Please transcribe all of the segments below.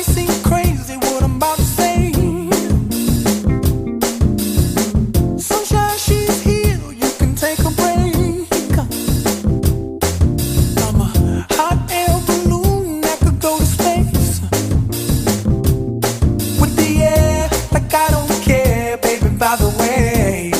might seem crazy what I'm about to say. Sunshine, she's here, you can take a break. I'm a hot air balloon that could go to space. With the air, like I don't care, baby, by the way.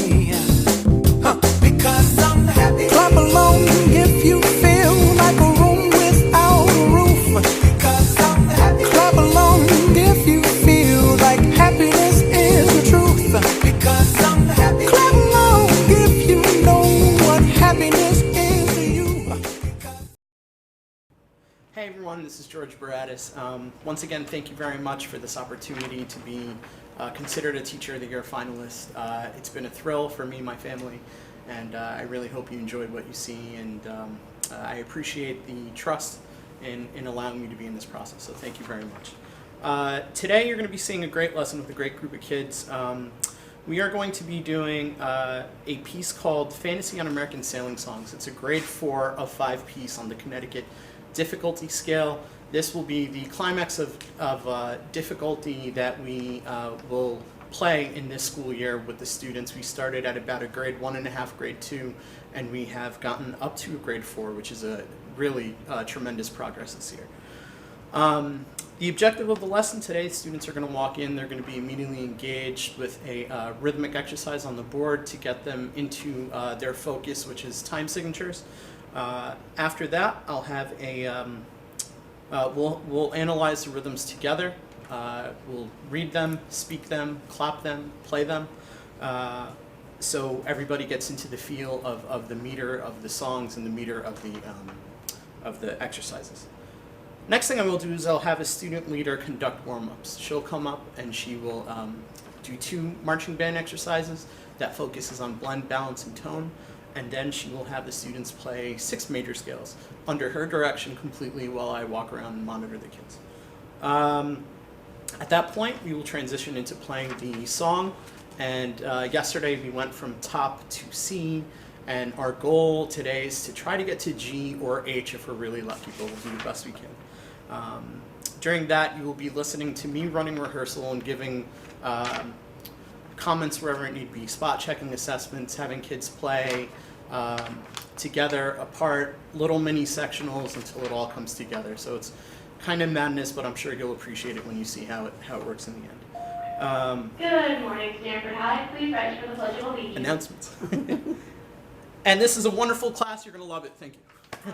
Because I'm happy. Clap along if you feel like a room without a roof. Because I'm happy. Clap along if you feel like happiness is the truth. Because I'm happy. Clap along if you know what happiness is to you. Hey everyone, this is George Beratis. Once again, thank you very much for this opportunity to be considered a Teacher of the Year finalist. It's been a thrill for me and my family, and I really hope you enjoyed what you see, and I appreciate the trust in allowing me to be in this process, so thank you very much. Today you're going to be seeing a great lesson with a great group of kids. We are going to be doing a piece called Fantasy on American Sailing Songs. It's a grade 4 of 5 piece on the Connecticut difficulty scale. This will be the climax of difficulty that we will play in this school year with the students. We started at about a grade 1.5, grade 2, and we have gotten up to a grade 4, which is a really tremendous progress this year. The objective of the lesson today, students are going to walk in, they're going to be immediately engaged with a rhythmic exercise on the board to get them into their focus, which is time signatures. After that, I'll have a, we'll analyze the rhythms together. We'll read them, speak them, clap them, play them, so everybody gets into the feel of the meter of the songs and the meter of the exercises. Next thing I will do is I'll have a student leader conduct warm-ups. She'll come up and she will do 2 marching band exercises that focuses on blend, balance, and tone. And then she will have the students play 6 major scales under her direction completely while I walk around and monitor the kids. At that point, we will transition into playing the song. And yesterday we went from top to C, and our goal today is to try to get to G or H if we're really lucky, but we'll do the best we can. During that, you will be listening to me running rehearsal and giving comments wherever it need be, spot checking assessments, having kids play together, apart, little mini sectionals until it all comes together. So it's kind of madness, but I'm sure you'll appreciate it when you see how it works in the end. Good morning, Stamford High. Please rise for the Pledge of Allegiance. Announcements. And this is a wonderful class. You're going to love it. Thank you. I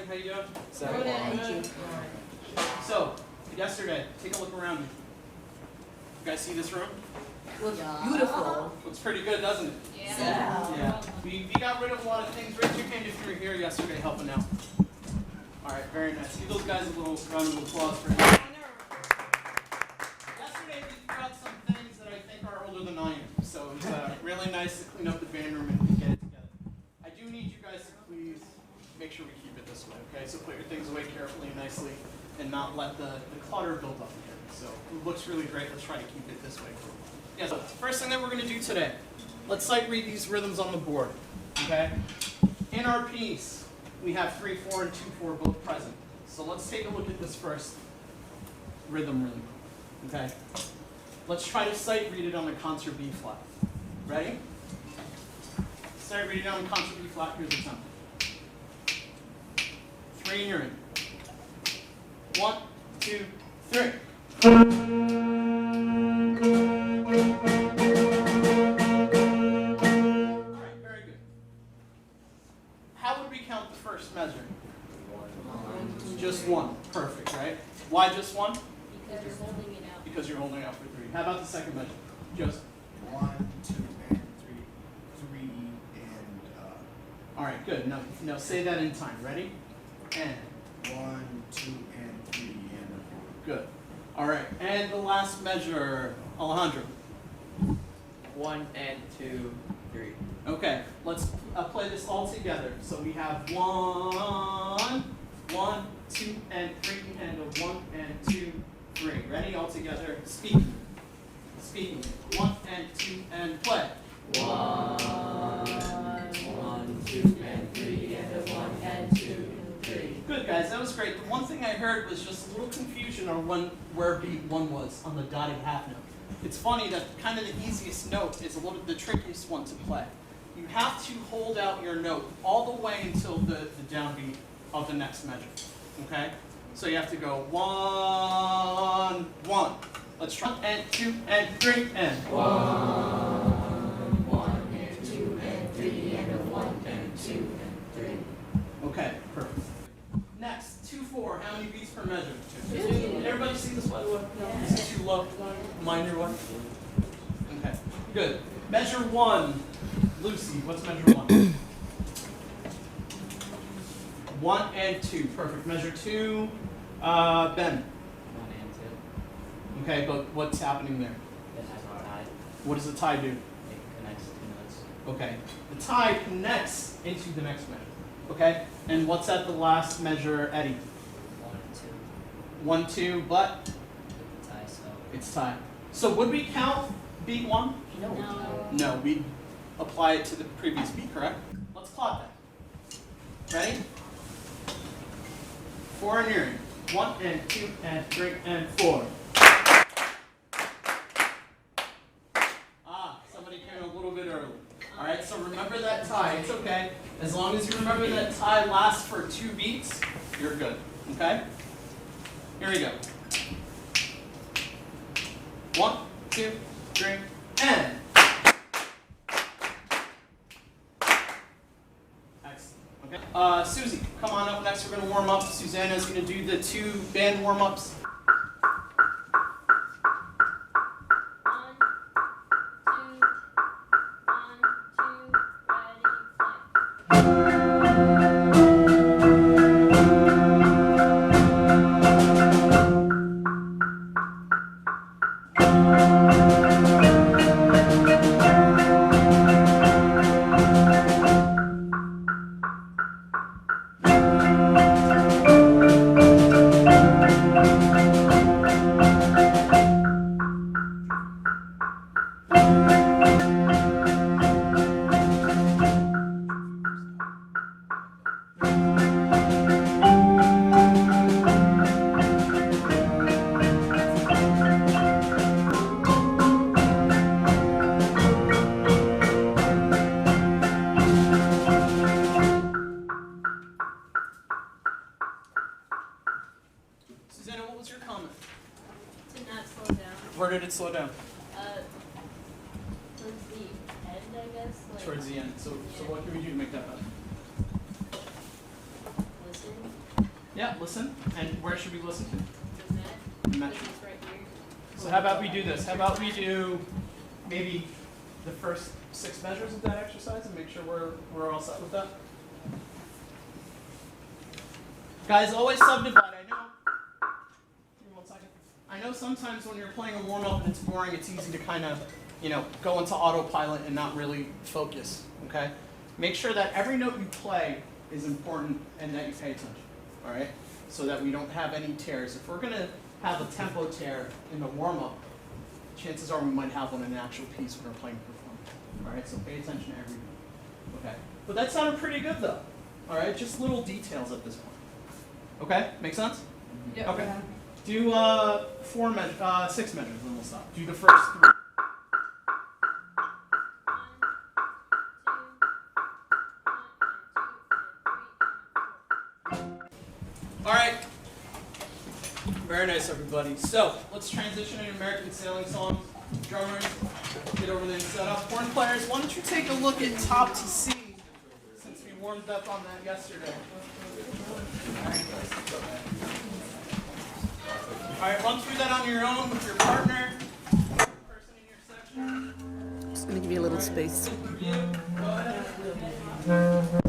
pledge allegiance. How you doing? So, yesterday, take a look around me. You guys see this room? Looks beautiful. Looks pretty good, doesn't it? Yeah. We got rid of a lot of things. Raise your hand if you were here yesterday helping out. All right, very nice. Give those guys a little round of applause for that. Yesterday, we got some things that I think are older than I am. So it's really nice to clean up the band room and get it together. I do need you guys to please make sure we keep it this way, okay? So put your things away carefully and nicely and not let the clutter build up here. So it looks really great. Let's try to keep it this way. Yeah, so first thing that we're going to do today, let's sight read these rhythms on the board, okay? In our piece, we have 3/4 and 2/4 both present. So let's take a look at this first rhythm really quick, okay? Let's try to sight read it on the concert B flat. Ready? Sight read it on the concert B flat. Here's the tempo. 3 and you're in. 1, 2, 3. All right, very good. How would we count the first measure? 1. Just 1. Perfect, right? Why just 1? Because you're holding it out. Because you're holding it out for 3. How about the second measure? Just 1, 2, and 3, and all right, good. Now say that in time. Ready? And 1, 2, and 3, and 4. Good. All right, and the last measure, Alejandro. 1 and 2, 3. Okay, let's play this all together. So we have 1, 1, 2, and 3, and a 1 and 2, 3. Ready? All together. Speak. speaking. 1 and 2 and play. 1, 2, and 3, and a 1 and 2, 3. Good guys, that was great. The one thing I heard was just a little confusion on where beat 1 was on the dotted half note. It's funny that kind of the easiest note is a little the trickiest one to play. You have to hold out your note all the way until the downbeat of the next measure. Okay? So you have to go 1, 1. Let's try. And 2 and 3 and 1, 1, and 2, and 3, and a 1 and 2 and 3. Okay, perfect. Next, 2, 4. How many beats per measure? 2. 2. Everybody see this, by the way? Is it too low? Minor one? Okay, good. Measure 1. Lucy, what's measure 1? 1 and 2. Perfect. Measure 2. Ben. 1 and 2. Okay, but what's happening there? It has our eye. What does the tie do? It connects to notes. Okay. The tie connects into the next measure. Okay? And what's at the last measure, Eddie? 1 1, and 2. 2, but Tie, so. it's tie. So would we count beat 1? No. No, we apply it to the previous beat, correct? Let's plot that. Ready? 4 and nearing. 1 and 2 and 3 and 4. Somebody came a little bit early. Alright, so remember that tie. It's okay. As long as you remember that tie lasts for 2 beats, you're good. Okay? Here we go. 1, 2, 3, and. Excellent. Okay. Susie, come on up next. We're going to warm up. Susanna's going to do the 2 band warm-ups. 6 measures of that exercise and make sure we're all set with that. Guys, always subdivide. I know sometimes when you're playing a warm-up and it's boring, it's easy to kind of, go into autopilot and not really focus, okay? Make sure that every note you play is important and that you pay attention, all right? So that we don't have any tears. If we're going to have a tempo tear in the warm-up, chances are we might have one in an actual piece when we're playing performance. All right, so pay attention to every note. Okay, but that sounded pretty good though. All right, just little details at this point. Okay, make sense? Yep. Okay. Do 6 measures, and we'll stop. Do the first 3. All right. Very nice, everybody. So let's transition into American sailing songs. Drummers, get over there and set up. Horn players, why don't you take a look at top to C, since we warmed up on that yesterday. All right, run through that on your own with your partner, person in your section. Just going to give you a little space. Go ahead.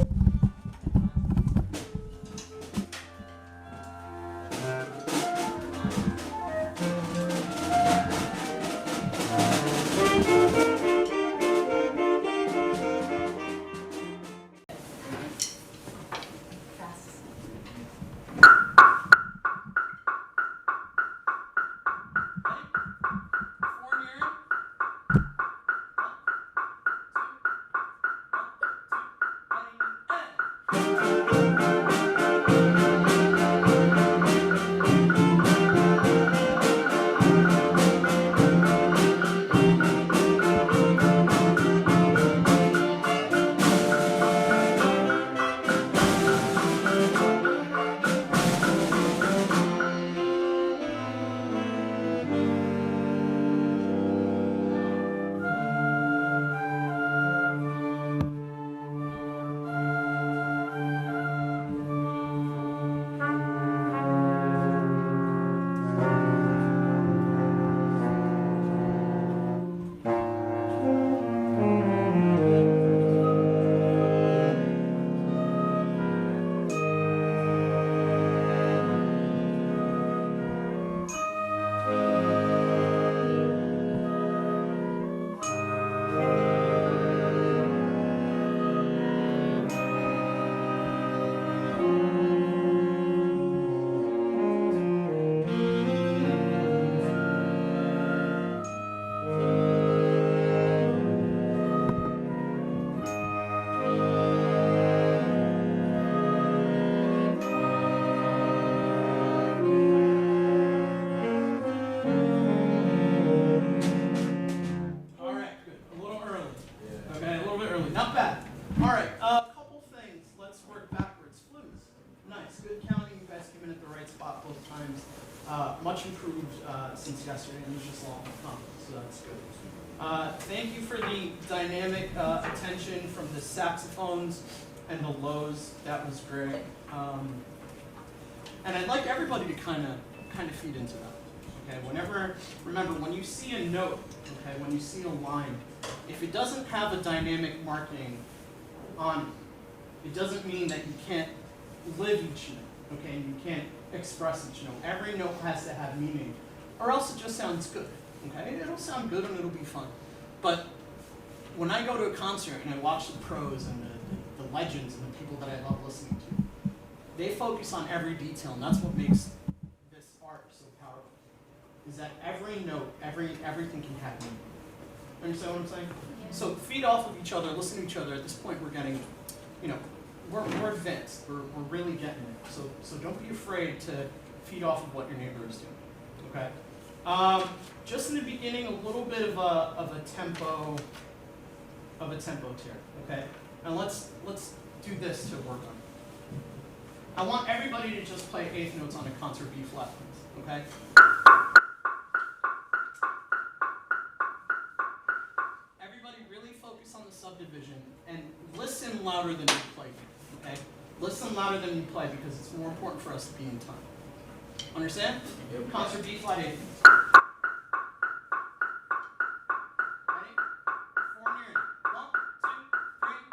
since yesterday, and there's just a lot more coming, so that's good. Thank you for the dynamic attention from the saxophones and the lows. That was great. And I'd like everybody to kind of feed into that. Okay, remember, when you see a note, okay, when you see a line, if it doesn't have a dynamic marking on it, it doesn't mean that you can't live each note, okay, and you can't express each note. Every note has to have meaning, or else it just sounds good, okay? It'll sound good and it'll be fun. But when I go to a concert and I watch the pros and the legends and the people that I love listening to, they focus on every detail, and that's what makes this art so powerful, is that every note, everything can have meaning. Understand what I'm saying? Yeah. So feed off of each other, listen to each other. At this point, we're getting, we're advanced. We're really getting it. So don't be afraid to feed off of what your neighbor is doing. Okay. Just in the beginning, a little bit of a tempo tier. Okay. And let's do this to work on it. I want everybody to just play eighth notes on a concert B flat, please. Okay. Focus on the subdivision and listen louder than you play, okay? Listen louder than you play because it's more important for us to be in time. Understand? Yep. Concert B flat 8. Ready? 4 near. 1, 2, 3, and.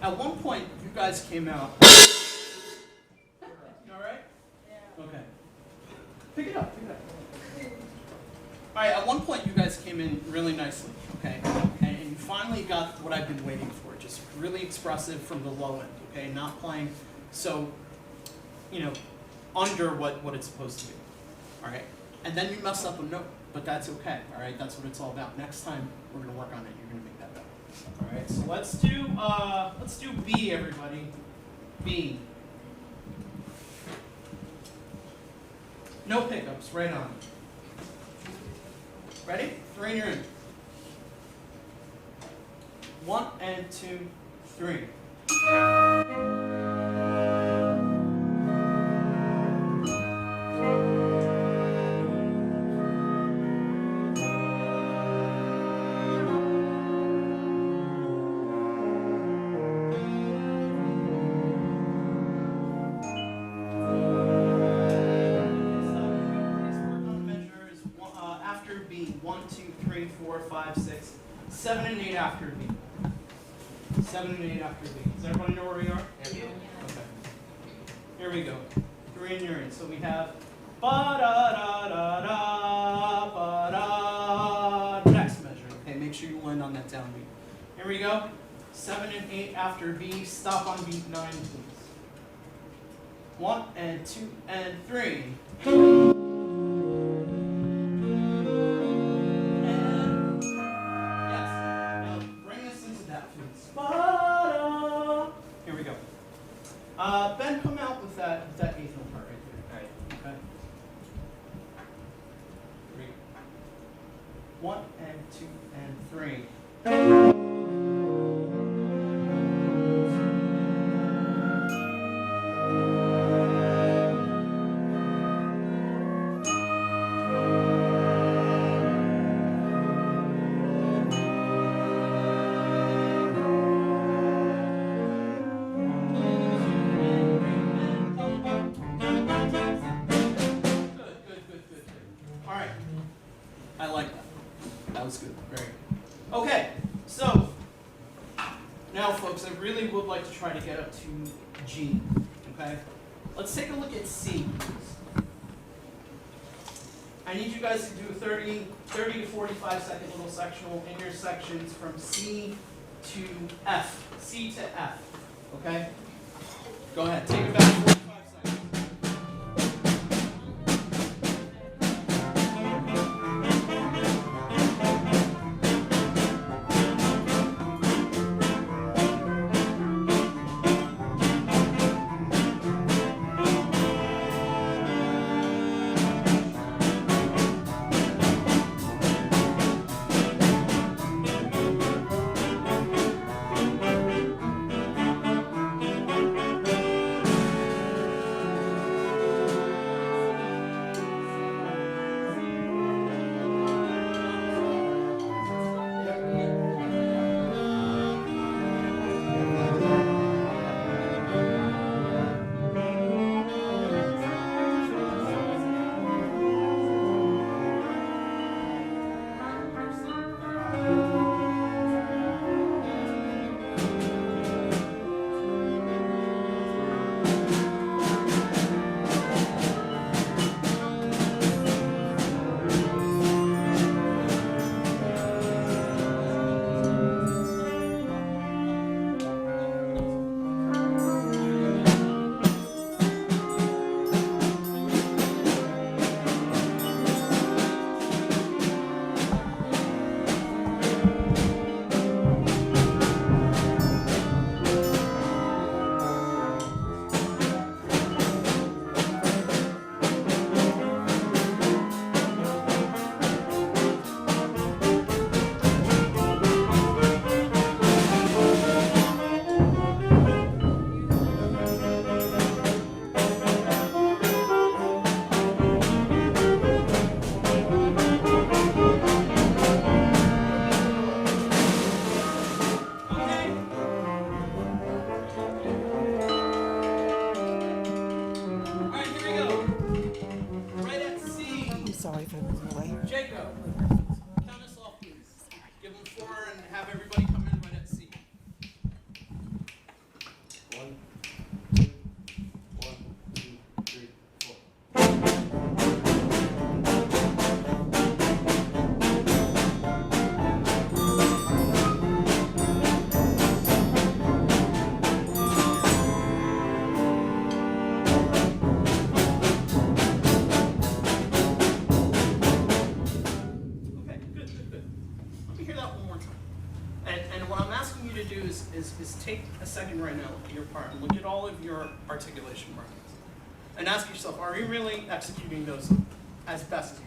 At one point, you guys came out. You all right? Yeah. Okay. Pick it up. All right. At one point, you guys came in really nicely. Okay. And you finally got what I've been waiting for. Just really expressive from the low end. Okay. Not playing so, under what it's supposed to be. All right. And then you mess up a note, but that's okay. All right. That's what it's all about. Next time, we're gonna work on it. You're gonna make that better. All right, so let's do B, everybody. B. No pickups, right on. Ready? 3 and you're in. 1 and 2, 3. B. 1, 2, 3, 4, 5, 6, 7 and 8 after B. 7 and 8 after B. Does everybody know where we are? Yeah. Okay. Here we go. 3 and you're in. So we have ba da da da da ba da. Next measure. Okay, make sure you land on that downbeat. Here we go. 7 and 8 after B. Stop on beat 9, please. 1 and 2 and 3. Here we go. Ben, come out with that eighth note part right there. All right. Okay. 3. 1 and 2 and 3. was good. Very good. Okay, so now, folks, I really would like to try to get up to G. Okay, let's take a look at C. I need you guys to do a 30 to 45 second little sectional in your sections from C to F. C to F. Okay? Go ahead, take it back 45 seconds. Sorry if I was in the way. Jacob, count us off, please. Give them 4 and have everybody come in right at C. 1, 2, 1, 2, 3, 4. Is take a second right now, look at your part, and look at all of your articulation markings. And ask yourself, are you really executing those as best as you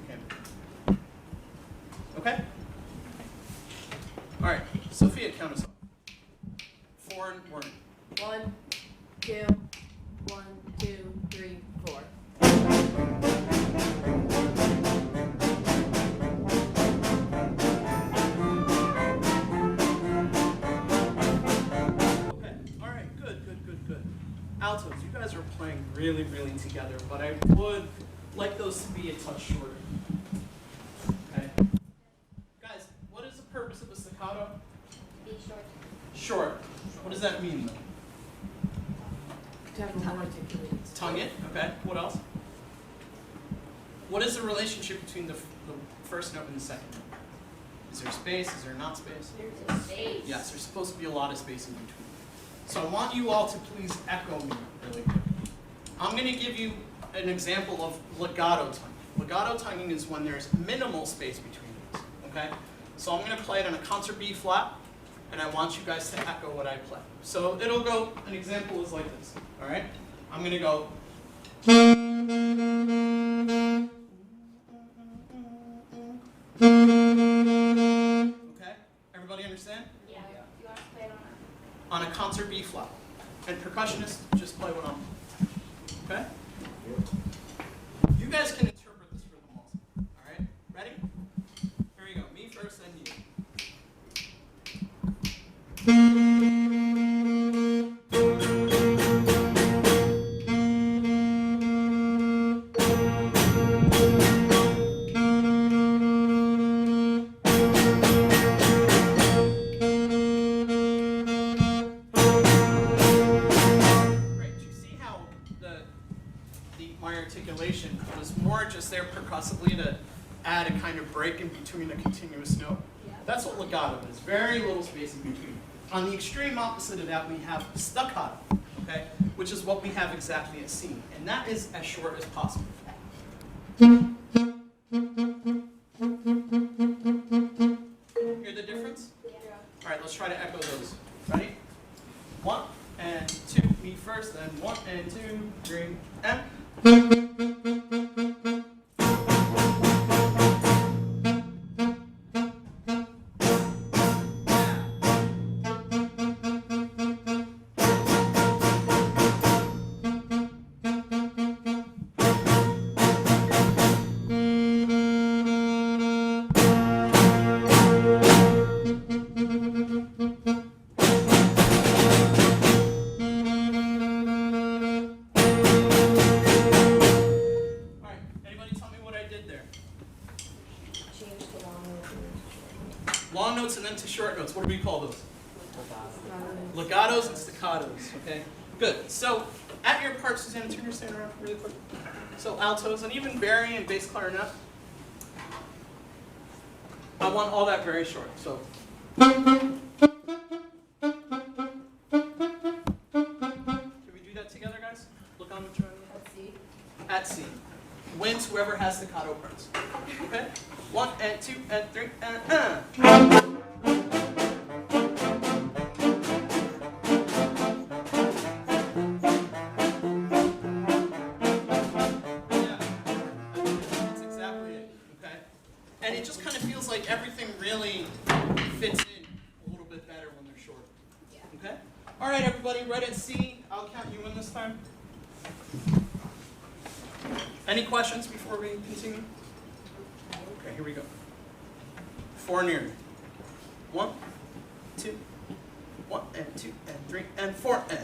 can? Okay? All right, Sophia, count us off. 4 and 1. 1, 2, 1, 2, 3, 4. Altos, you guys are playing really, really together, but I would like those to be a touch shorter. Okay? Guys, what is the purpose of a staccato? Be short. Short. What does that mean, though? To have more articulated. Tongue it. Okay. What else? What is the relationship between the first note and the second note? Is there space? Is there not space? There's a space. Yes, there's supposed to be a lot of space in between. So I want you all to please echo me really quick. I'm going to give you an example of legato tonguing. Legato tonguing is when there's minimal space between notes. Okay? So I'm going to play it on a concert B flat, and I want you guys to echo what I play. So it'll go, an example is like this. All right? I'm going to go. Okay? Everybody understand? Yeah. Do you want to play it On a concert B flat. And percussionists, just play what I'm playing. Okay? You guys can interpret this rhythm also. Alright? Ready? Here we go. Me first, then you. articulation. It was more just there percussively to add a kind of break in between a continuous note. That's what legato is, very little space in between. On the extreme opposite of that, we have staccato, okay, which is what we have exactly at C, and that is as short as possible. Hear the difference? All right, let's try to echo those. Ready? 1 and 2, me first, then 1 and 2, 3, and. Long notes and then to short notes. What do we call those? Legatos and staccatos. Okay, good. So at your part, Susanna, turn your stand around really quick. So altos and even baritone and bass clarinet. I want all that very short. So. Can we do that together, guys? Look on the chart. At C. Wins whoever has staccato parts. Okay? 1 and 2 and 3 and Yeah. That's exactly it. Okay? And it just kind of feels like everything really fits in a little bit better when they're short. Okay? All right, everybody, right at C. I'll count you in this time. Any questions before we continue? Okay, here we go. 4 near. 1, 2, 1 and 2 and 3 and 4 and.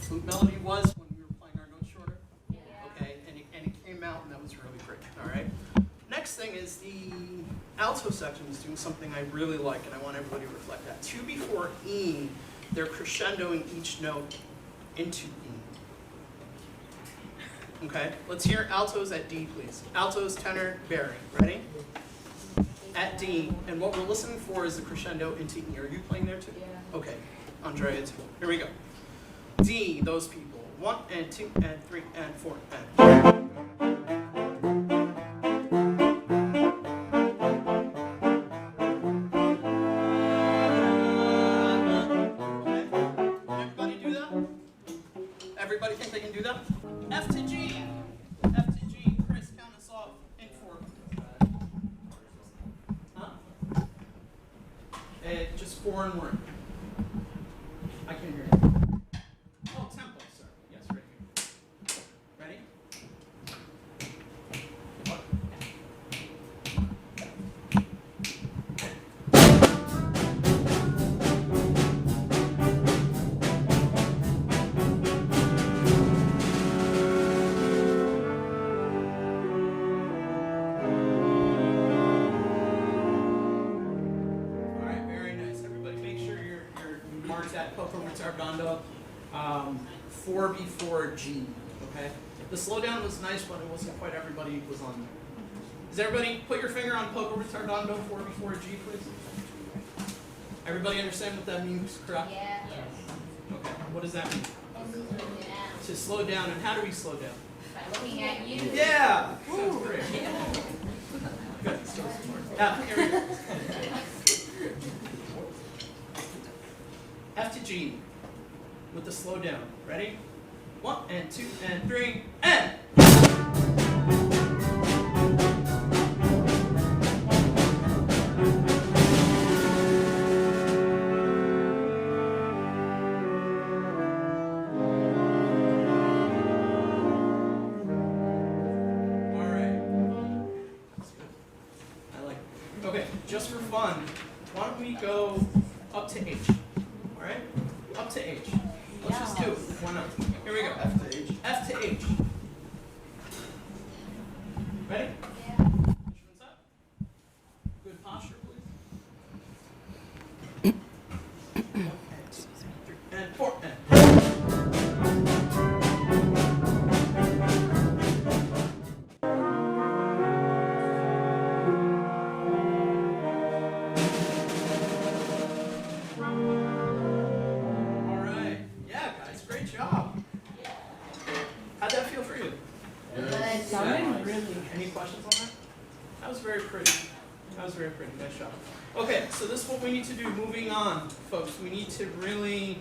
Flute melody was when we were playing our notes shorter. Okay, and it came out, and that was really great. All right. Next thing is the alto section is doing something I really like, and I want everybody to reflect that. 2 before E, they're crescendoing each note into E. Okay, let's hear altos at D, please. Altos, tenor, baritone. Ready? At D, and what we're listening for is the crescendo into E. Are you playing there too? Yeah. Okay, Andrea too. Here we go. D, those people. 1 and 2 and 3 and 4 and. Everybody do that? Everybody think they can do that? F to G. F to G. Chris, count us off in 4. Huh? Just 4 and 1. I can't hear you. Oh, tempo, sir. Yes, right here. Ready? All right, very nice. Everybody make sure you're marked at poco retardando. 4 before G, okay? The slowdown was nice, but it wasn't quite everybody was on there. Does everybody put your finger on poco retardando 4 before G, please? Everybody understand what that means, correct? Yeah. Okay, what does that mean? Yeah. To slow down, and how do we slow down? By looking at you. Yeah! Sounds great. Good, so smart. Here we go. F to G with the slow down. Ready? 1 and 2 and 3 and. All right. That's good. I like it. Okay, just for fun, why don't we go up to H? All right? to H. Let's just do it. Why not? Here we go. F to H. F to H. Ready? Instruments up. Good posture, please. 1 and 2 3 and 4 and. How'd that feel for you? Sounded really. Any questions on that? That was very pretty. That was very pretty. Nice job. Okay, so this is what we need to do. Moving on, folks. We need to really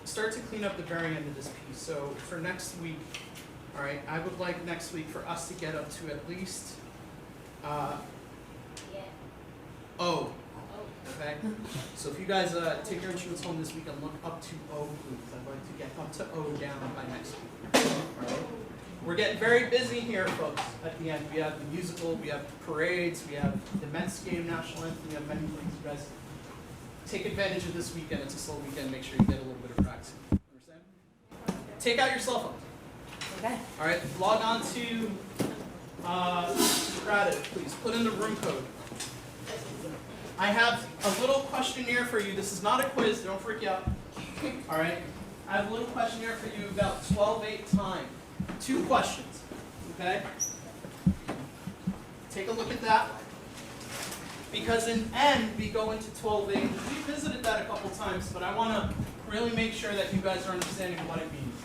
start to clean up the very end of this piece. So for next week, all right, I would like next week for us to get up to at least O. Okay? So if you guys take your instruments home this week and look up to O, please. I'd like to get up to O down by next week. All right? We're getting very busy here, folks, at the end. We have the musical, we have parades, we have the men's game, national anthem, we have many things. You guys take advantage of this weekend. It's a slow weekend. Make sure you get a little bit of practice. Understand? Take out your cell phones. Okay. All right? Log on to Beratis, please. Put in the room code. I have a little questionnaire for you. This is not a quiz. Don't freak out. All right? I have a little questionnaire for you about 12/8 time. 2 questions. Okay? Take a look at that. Because in N, we go into 12/8. We visited that a couple times, but I want to really make sure that you guys are understanding what it means.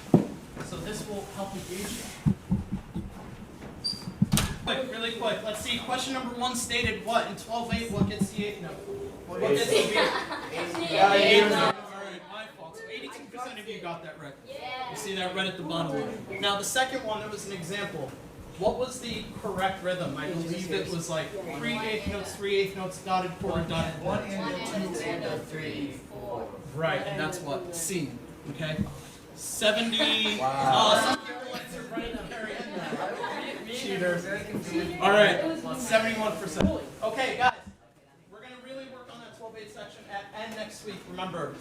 So this will help engage you. Quick, really quick. Let's see. Question number 1 stated what? In 12/8, what gets the 8 note? What gets the 8? Yeah. 8 note. All right, my fault. So 82% of you got that right. You see that right at the bottom. Now the second one, there was an example. What was the correct rhythm? I believe it was like 3 8 notes, 3 8 notes, dotted quarter, dotted quarter. 1 and 2 and 3, 4. Right, and that's what C. Okay. 70. Oh, some people answered right at the very end there. Cheaters. All right, 71%. Okay, guys, we're gonna really work on that 12/8 section at N next week. Remember,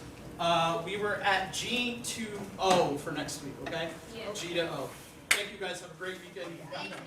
we were at G to O for next week. Okay. Yeah. G to O. Thank you guys. Have a great weekend. You can back up.